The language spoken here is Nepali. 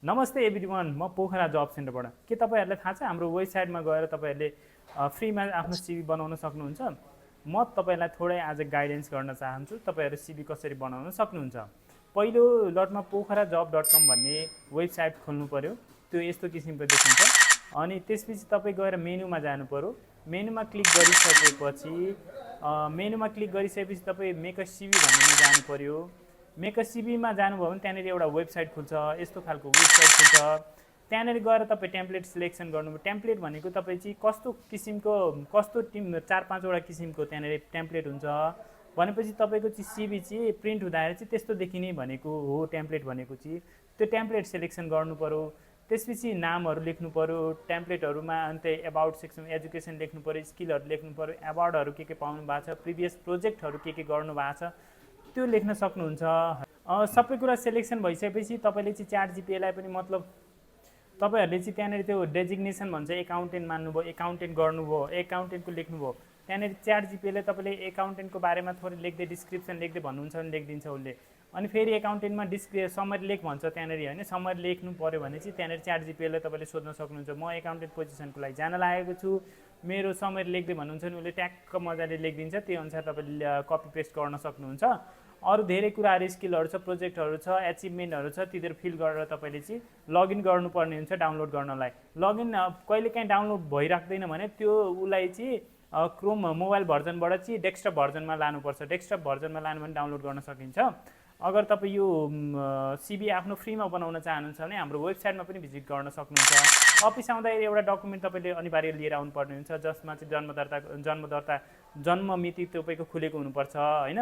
नमस्ते एभ्रिवान, म पोखरा जब सेन्टरबाट। के तपाईँहरूलाई थाहा छ हाम्रो वेबसाइटमा गएर तपाईँहरूले फ्रीमा आफ्नो सिभी बनाउन सक्नुहुन्छ। म तपाईँलाई थोरै आज गाइडेन्स गर्न चाहन्छु तपाईँहरू सिभी कसरी बनाउन सक्नुहुन्छ। पहिलो लटमा पोखरा जब .com भन्ने वेबसाइट खोल्नु पर्यो। त्यो यस्तो किसिमको देखिन्छ। अनि त्यसपछि तपाईँ गएर मेनुमा जानु पर्यो। मेनुमा क्लिक गरिसकेपछि तपाईँ मेक अ सिभी भन्नेमा जानु पर्यो। मेक अ सिभीमा जानुभयो भने त्यहाँनिर एउटा वेबसाइट खुल्छ, यस्तो खालको वेबसाइट खुल्छ। त्यहाँनिर गएर तपाईँ टेम्प्लेट सिलेक्सन गर्नु। टेम्प्लेट भनेको तपाईँ चाहिँ कस्तो टिम 4-5वटा किसिमको त्यहाँनिर टेम्प्लेट हुन्छ। भनेपछि तपाईँको चाहिँ सिभी चाहिँ प्रिन्ट हुँदाखेरि चाहिँ त्यस्तो देखिने भनेको हो टेम्प्लेट भनेको चाहिँ। त्यो टेम्प्लेट सिलेक्सन गर्नु पर्यो। त्यसपछि नामहरू लेख्नु पर्यो टेम्प्लेटहरूमा। अन्त एबाउट सेक्सन एजुकेसन लेख्नु पर्यो, स्किलहरू लेख्नु पर्यो, एवार्डहरू के पाउनु भएको छ, प्रिभियस प्रोजेक्टहरू के गर्नु भएको छ त्यो लेख्न सक्नुहुन्छ। सबै कुरा सिलेक्सन भइसकेपछि तपाईँले चाहिँ च्याट जिपिटीलाई पनि मतलब तपाईँहरूले चाहिँ त्यहाँनिर त्यो डेजिग्नेसन भन्छ, एकाउन्टेन्ट मान्नुभयो, एकाउन्टेन्ट गर्नुभयो, एकाउन्टेन्टको लेख्नुभयो। त्यहाँनिर च्याट जिपिटीले तपाईँले एकाउन्टेन्टको बारेमा थोरै लेख्दै डिस्क्रिप्सन लेख्दै भन्नुहुन्छ भने लेखिदिन्छ उसले। अनि फेरि एकाउन्टेन्टमा समरी लेख भन्छ त्यहाँनिर, होइन समरी लेख्नु पऱ्यो भने चाहिँ त्यहाँनिर च्याट जिपिटीलाई तपाईँले सोध्न सक्नुहुन्छ। म एकाउन्टेन्ट पोजिसनको लागि जान लागेको छु, मेरो समरी लेख्दै भन्नुहुन्छ भने उसले ट्याक्क मजाले लेखिदिन्छ। त्यही अनुसार तपाईँले कपी पेस्ट गर्न सक्नुहुन्छ। अरू धेरै कुराहरू स्किलहरू छ, प्रोजेक्टहरू छ, एचिभमेन्टहरू छ, तिनीहरू फिल गरेर तपाईँले चाहिँ लगइन गर्नुपर्ने हुन्छ डाउनलोड गर्नलाई। लगइन कहिलेकाहीँ डाउनलोड भइराख्दैन भने त्यो उसलाई चाहिँ क्रोम मोबाइल भर्जनबाट चाहिँ डेस्कटप भर्जनमा लानुपर्छ। डेस्कटप भर्जनमा लानु भने डाउनलोड गर्न सकिन्छ। अगर तपाईँ यो सिभी आफ्नो फ्रीमा बनाउन चाहनुहुन्छ भने हाम्रो वेबसाइटमा पनि भिजिट गर्न सक्नुहुन्छ। अफिस आउँदाखेरि एउटा डकुमेन्ट तपाईँले अनिवार्य लिएर आउनुपर्ने हुन्छ, जसमा चाहिँ जन्म मिति तपाईँको खुलेको हुनुपर्छ, होइन।